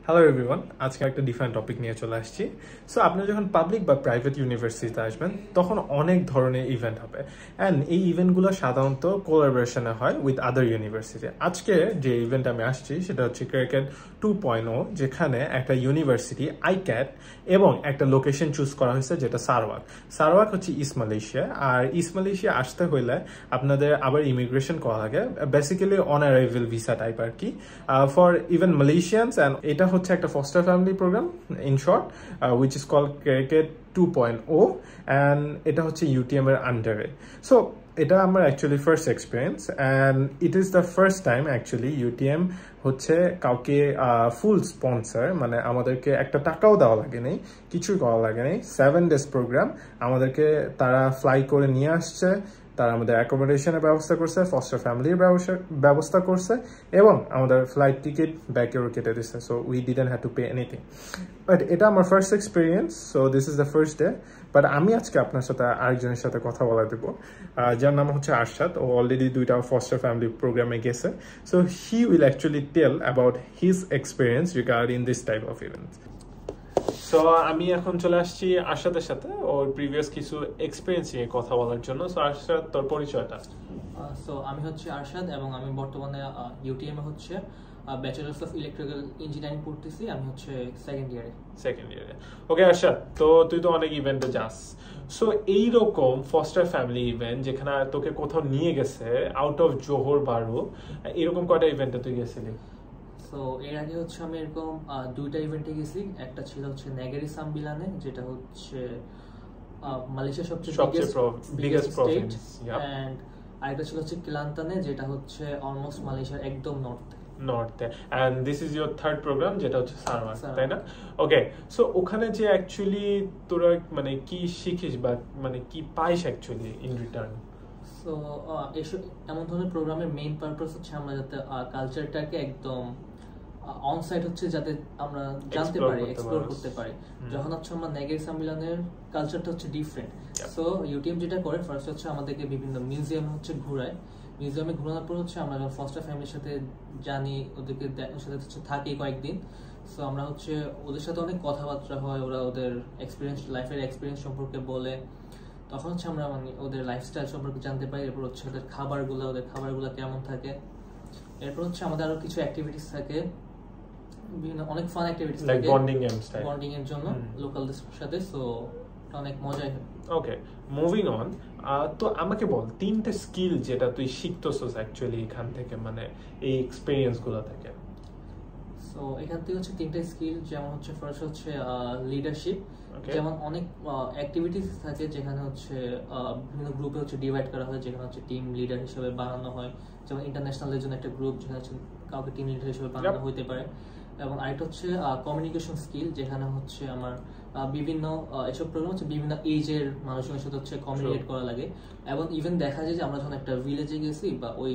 Hello everyone, আজকে একটা different topic নিয়ে চলে আসছি। সো আপনি যখন পাবলিক বা প্রাইভেট ইউনিভার্সিটিতে আসবেন তখন অনেক ধরনের ইভেন্ট হবে, অ্যান্ড এই ইভেন্টগুলো সাধারণত কোলাবোরেশনে হয় উইথ আদার ইউনিভার্সিটি। আজকে যে ইভেন্ট আমি আসছি সেটা হচ্ছে ক্রিকেট 2.0, যেখানে একটা ইউনিভার্সিটি আইক্যাট এবং একটা লোকেশন চুজ করা হয়েছে যেটা সারওয়াক। সারওয়াক হচ্ছে ইস্ট মালয়েশিয়া, আর ইস্ট মালয়েশিয়া আসতে হইলে আপনাদের আবার ইমিগ্রেশন করা লাগে, basically on arrival visa type আর কি, ফর ইভেন মালয়েশিয়ানস। অ্যান্ড এটা হচ্ছে একটা foster family programme in short, which is called cricket 2.0, and এটা হচ্ছে ইউটিএম এর আন্ডারে। সো এটা আমার actually first experience, and it is the first time actually UTM হচ্ছে কাউকে ফুল স্পন্সর, মানে আমাদেরকে একটা টাকাও দেওয়া লাগেনি, কিছুই করা লাগেনি। 7 days প্রোগ্রাম, আমাদেরকে তারা ফ্লাই করে নিয়ে আসছে, তারা আমাদের অ্যাকোমোডেশনের ব্যবস্থা করছে, ফস্টার ফ্যামিলির ব্যবস্থা করছে, এবং আমাদের ফ্লাইট টিকিট ব্যাকেও কেটে দিচ্ছে। So we didn't have to pay anything. But এটা আমার first experience, so this is the first day. But আমি আজকে আপনার সাথে আরেকজনের সাথে কথা বলা দেবো, যার নাম হচ্ছে আরশাদ। ও অলরেডি 2টা ফস্টার ফ্যামিলি প্রোগ্রামে গেছে। So he will actually tell about his experience regarding this type of events. So আমি এখন চলে আসছি আরশাদের সাথে ওর প্রিভিয়াস কিছু এক্সপিরিয়েন্স নিয়ে কথা বলার জন্য। সো আরশাদ, তোর পরিচয়টা? সো আমি হচ্ছে আরশাদ এবং আমি বর্তমানে ইউটিএম এ হচ্ছে ব্যাচেলার্স অফ ইলেকট্রিক্যাল ইঞ্জিনিয়ারিং পড়তেছি। আমি হচ্ছে সেকেন্ড ইয়ারে। ওকে আরশাদ, তো তুই তো অনেক ইভেন্টে যাস। সো এইরকম ফস্টার ফ্যামিলি ইভেন্ট যেখানে তোকে কোথাও নিয়ে গেছে আউট অফ জোহর বারো, এরকম কয়টা ইভেন্টে তুই গেছিলি? সো এর আগে হচ্ছে আমি এরকম 2টা ইভেন্টে গেছি। একটা ছিল হচ্ছে নেগেরি সাম্বিলানে, যেটা হচ্ছে মালয়েশিয়ার সবচেয়ে বিগেস্ট প্রভিন্স, এন্ড আরেকটা ছিল হচ্ছে কেলান্তানে, যেটা হচ্ছে অলমোস্ট মালয়েশিয়ার একদম নর্থে। And this is your third programme, যেটা হচ্ছে সারওয়াক, তাই না? ওকে, সো ওখানে যে অ্যাকচুয়ালি তোরা মানে কি শিখিস বা মানে কি পাইস অ্যাকচুয়ালি ইন রিটার্ন? সো এমন ধরনের প্রোগ্রামের মেইন পারপাস হচ্ছে আমরা যাতে কালচারটাকে একদম অন সাইট হচ্ছে যাতে আমরা জানতে পারি, এক্সপ্লোর করতে পারি। যখন হচ্ছে আমরা নেগেরি সাম্বিলানের কালচারটা হচ্ছে ডিফারেন্ট। সো ইউটিএম যেটা করে ফার্স্ট হচ্ছে আমাদেরকে বিভিন্ন মিউজিয়াম হচ্ছে ঘুরায়। মিউজিয়ামে ঘোরানোর পর হচ্ছে আমরা যখন ফস্টার ফ্যামিলির সাথে জানি, ওদেরকে সাথে হচ্ছে থাকি কয়েকদিন। সো আমরা হচ্ছে ওদের সাথে অনেক কথাবার্তা হয়, ওরা ওদের এক্সপিরিয়েন্স, লাইফের এক্সপিরিয়েন্স সম্পর্কে বলে। তখন হচ্ছে আমরা মানে ওদের লাইফস্টাইল সম্পর্কে জানতে পারি। এরপর হচ্ছে ওদের খাবারগুলো কেমন থাকে। এরপর হচ্ছে আমাদের আরো কিছু অ্যাক্টিভিটিস থাকে, বিভিন্ন অনেক ফান অ্যাক্টিভিটিস থাকে বন্ডিং এর জন্য লোকালদের সাথে। সো অনেক মজাই হয়। ওকে, মুভিং অন। তো আমাকে বল 3টা স্কিল যেটা তুই শিখতেছস অ্যাকচুয়ালি এখান থেকে, মানে এই এক্সপেরিয়েন্স গুলো থেকে। সো এখান থেকে হচ্ছে 3টা স্কিল, যেমন হচ্ছে ফার্স্ট হচ্ছে লিডারশিপ। যেমন অনেক অ্যাক্টিভিটিস থাকে যেখানে হচ্ছে বিভিন্ন গ্রুপে হচ্ছে ডিভাইড করা হয়, যেখানে হচ্ছে টিম লিডার হিসেবে বানানো হয়। যেমন ইন্টারন্যাশনালের জন্য একটা গ্রুপ, যেখানে হচ্ছে কাউকে টিম লিডার হিসেবে বানানো হতে পারে। এবং আরেকটা হচ্ছে কমিউনিকেশন স্কিল, যেখানে হচ্ছে আমার বিভিন্ন এসব প্রোগ্রাম হচ্ছে বিভিন্ন এজের মানুষের সাথে হচ্ছে কমিউনিকেট করা লাগে। এবং ইভেন দেখা যায় যে আমরা যখন একটা ভিলেজে গেছি, বা ওই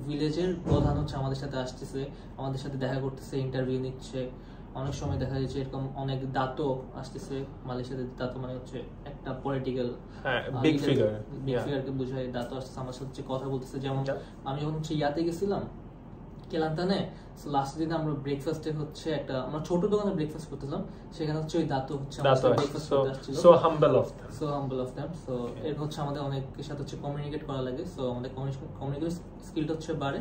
ভিলেজের প্রধান হচ্ছে আমাদের সাথে আসতেছে, আমাদের সাথে দেখা করতেছে, ইন্টারভিউ নিচ্ছে। অনেক সময় দেখা যায় যে এরকম অনেক দাতো আসতেছে মালয়েশিয়াতে। দাতো মানে হচ্ছে একটা পলিটিক্যাল বিগ ফিগারকে বোঝায়। দাতো আসতেছে আমার সাথে কথা বলতেছে। যেমন আমি যখন হচ্ছে ইয়াতে গেছিলাম কেলান্তানে, লাস্ট দিন আমরা ব্রেকফাস্টে হচ্ছে একটা আমরা ছোট দোকানে ব্রেকফাস্ট করতেছিলাম, সেখানে হচ্ছে ওই দাতো হচ্ছে আমাদের ব্রেকফাস্ট করতে আসছিল। So humble of them. So এর হচ্ছে আমাদের অনেকের সাথে হচ্ছে কমিউনিকেট করা লাগে। সো আমাদের কমিউনিকেশন স্কিলটা হচ্ছে বাড়ে।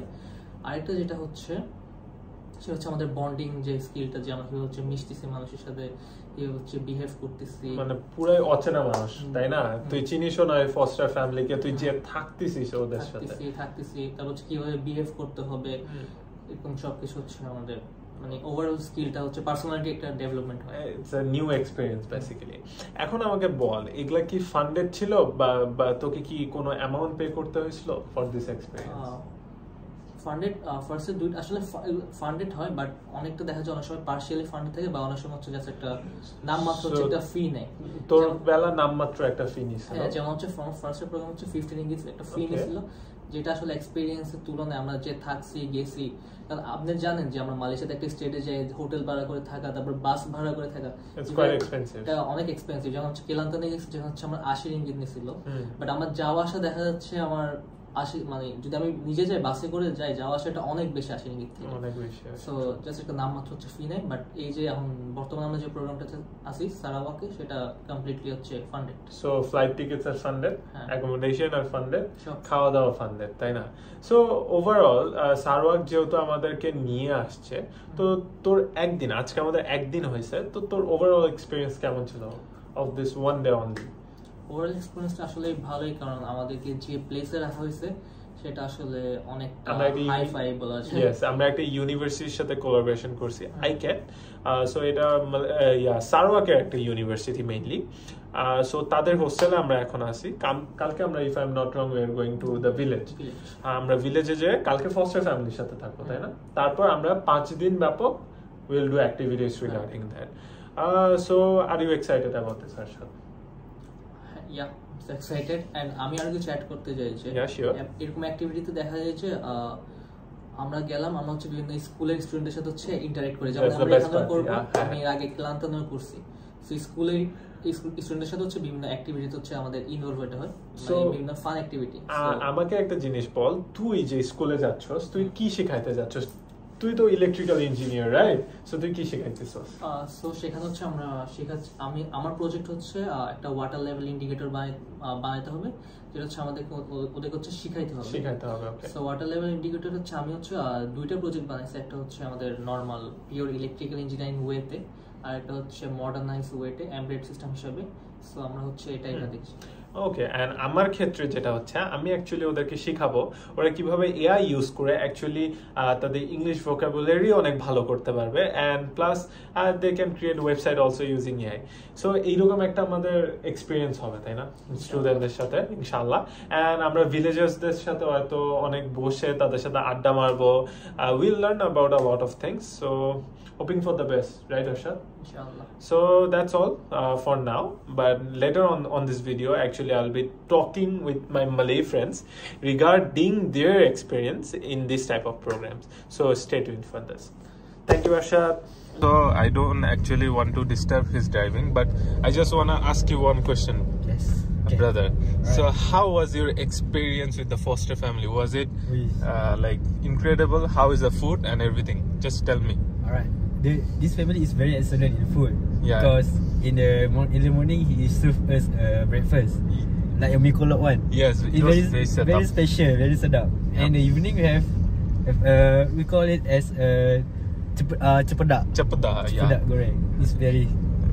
আরেকটা যেটা হচ্ছে সেটা হচ্ছে আমাদের বন্ডিং যে স্কিলটা, যে আমরা হচ্ছে মিশতেছি মানুষের সাথে, হচ্ছে বিহেভ করতেছি, মানে পুরাই অচেনা মানুষ, তাই না? তুই চিনিসও না এই ফস্টার ফ্যামিলিকে, তুই যে থাকতেছিস ওদের সাথে, তারপর হচ্ছে কিভাবে বিহেভ করতে হবে, এরকম সবকিছু হচ্ছে আমাদের মানে ওভারঅল স্কিলটা হচ্ছে পার্সোনালিটি একটা ডেভেলপমেন্ট হয়। It's a new experience basically. এখন আমাকে বল, এগুলা কি ফান্ডেড ছিল বা তোকে কি কোনো অ্যামাউন্ট পে করতে হয়েছিল ফর দিস এক্সপেরিয়েন্স? ফান্ডেড ফার্স্টে দুইটা আসলে ফান্ডেড হয়, বাট অনেকটা দেখা যায় অনেক সময় পার্শিয়ালি ফান্ডেড থাকে, বা অনেক সময় হচ্ছে জাস্ট একটা নামমাত্র হচ্ছে একটা ফি নেয়। তোর বেলা নামমাত্র একটা ফি নিছিল? হ্যাঁ, যেমন হচ্ছে ফার্স্টের প্রোগ্রাম হচ্ছে 15 রিঙ্গিট একটা ফি নিছিল, যেটা আসলে এক্সপেরিয়েন্সের তুলনায় আমরা যে থাকছি গেছি। কারণ আপনি জানেন যে আমরা মালয়েশিয়াতে একটা স্টেটে যাই, হোটেল ভাড়া করে থাকা, তারপর বাস ভাড়া করে থাকা, এটা অনেক এক্সপেন্সিভ। যেমন হচ্ছে কেলান্তানে গেছি, যেখানে হচ্ছে আমার 80 রিঙ্গিট নিছিল, বাট আমার যাওয়া আসা দেখা যাচ্ছে আমার আসে, মানে যদি আমি নিজে যাই বাসে করে যাই, যাওয়া আসাটা অনেক বেশি আসে নিক থেকে, অনেক বেশি। সো জাস্ট একটা নাম মাত্র হচ্ছে ফি নেই, বাট এই যে এখন বর্তমানে আমরা যে প্রোগ্রামটাতে আছি সারাওয়াকে, সেটা কমপ্লিটলি হচ্ছে ফান্ডেড। সো ফ্লাইট টিকেটস আর ফান্ডেড, অ্যাকোমোডেশন আর ফান্ডেড, খাওয়া দাওয়া ফান্ডেড, তাই না? সো ওভারঅল সারাওয়াক যেহেতু আমাদেরকে নিয়ে আসছে, তো তোর একদিন, আজকে আমাদের একদিন হয়েছে, তো তোর ওভারঅল এক্সপিরিয়েন্স কেমন ছিল of this one day only? Overall এক্সপিরিয়েন্সটা আসলে ভালোই, কারণ আমাদেরকে যে প্লেসে রাখা হয়েছে সেটা আসলে অনেকটা হাই-ফাই বলা যায়। ইয়েস, আমরা একটা ইউনিভার্সিটির সাথে কোলাবোরেশন করছি, আইক্যাট। সো এটা সারাওয়াকের একটা ইউনিভার্সিটি মেইনলি। সো তাদের হোস্টেলে আমরা এখন আছি। কালকে আমরা, if I am not wrong, we are going to the village. আমরা ভিলেজে যে কালকে ফস্টার ফ্যামিলির সাথে থাকবো, তাই না? তারপর আমরা 5 দিন ব্যাপক will do activities regarding that. So are you excited about this, Arshad? Yeah, excited, and আমি আর কিছু অ্যাড করতে চাই যে এরকম অ্যাক্টিভিটিতে দেখা যায় যে আমরা গেলাম, আমরা হচ্ছে বিভিন্ন স্কুলের স্টুডেন্টদের সাথে হচ্ছে ইন্টারঅ্যাক্ট করি, যেমন আমরা এখানে করব, আমি এর আগে ক্লান্তনও করছি। সো স্কুলের স্টুডেন্টদের সাথে হচ্ছে বিভিন্ন অ্যাক্টিভিটিতে হচ্ছে আমাদের ইনভলভ হতে হয়, বিভিন্ন ফান অ্যাক্টিভিটি। আমাকে একটা জিনিস বল, তুই যে স্কুলে যাচ্ছস, তুই কি শেখাইতে যাচ্ছস? তুই তো ইলেকট্রিক্যাল ইঞ্জিনিয়ার, রাইট? সো তুই কি শেখাইতেছস? সো সেখানে হচ্ছে আমরা শেখাচ্ছি, আমার প্রজেক্ট হচ্ছে একটা ওয়াটার লেভেল ইন্ডিকেটর বানাইতে হবে, যেটা হচ্ছে ওদেরকে হচ্ছে শিখাইতে হবে। ওকে। সো ওয়াটার লেভেল ইন্ডিকেটর হচ্ছে আমি হচ্ছে 2টা প্রজেক্ট বানাইছি, একটা হচ্ছে আমাদের নরমাল পিওর ইলেকট্রিক্যাল ইঞ্জিনিয়ারিং ওয়েতে, আর একটা হচ্ছে মডার্নাইজ ওয়েতে এমবেডেড সিস্টেম হিসেবে। সো আমরা হচ্ছে এটাই দেখছি। ওকে, এন্ড আমার ক্ষেত্রে যেটা হচ্ছে, আমি অ্যাকচুয়ালি ওদেরকে শিখাবো ওরা কিভাবে এআই ইউজ করে অ্যাকচুয়ালি তাদের ইংলিশ ভোকাবুলারি অনেক ভালো করতে পারবে, and plus they can create website also using AI. So এইরকম একটা আমাদের এক্সপিরিয়েন্স হবে, তাই না, স্টুডেন্টদের সাথে, ইনশাআল্লাহ। এন্ড আমরা ভিলেজার্সদের সাথে হয়তো অনেক বসে তাদের সাথে আড্ডা মারবো, will learn about a lot of things. So hoping for the best, right, Arshad? Inshallah. So that's all for now, but later on this video, actually I'll be talking with my Malay friends regarding their experience in this type of programs. So stay tuned for this. Thank you, Arshad. So I don't actually want to disturb his driving, but I just want to ask you one question. Yes. Okay. Brother, right. So how was your experience with the Foster family? Was it like incredible? How is the food and everything? Just tell me. All right. This family is very excellent in food. Yeah. Because in the morning he serve us breakfast, like a mee kolok one. Yes, it was very special, very sedap. Yeah. And in the evening we have we call it as cepedak. Cepedak, yeah. Cepedak goreng. It's very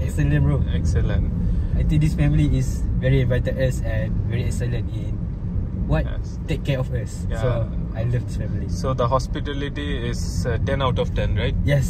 excellent, bro. Excellent. I think this family is very invited us and very excellent in what take care of us. Yeah. So I love this family. So the hospitality is 10 out of 10, right? Yes.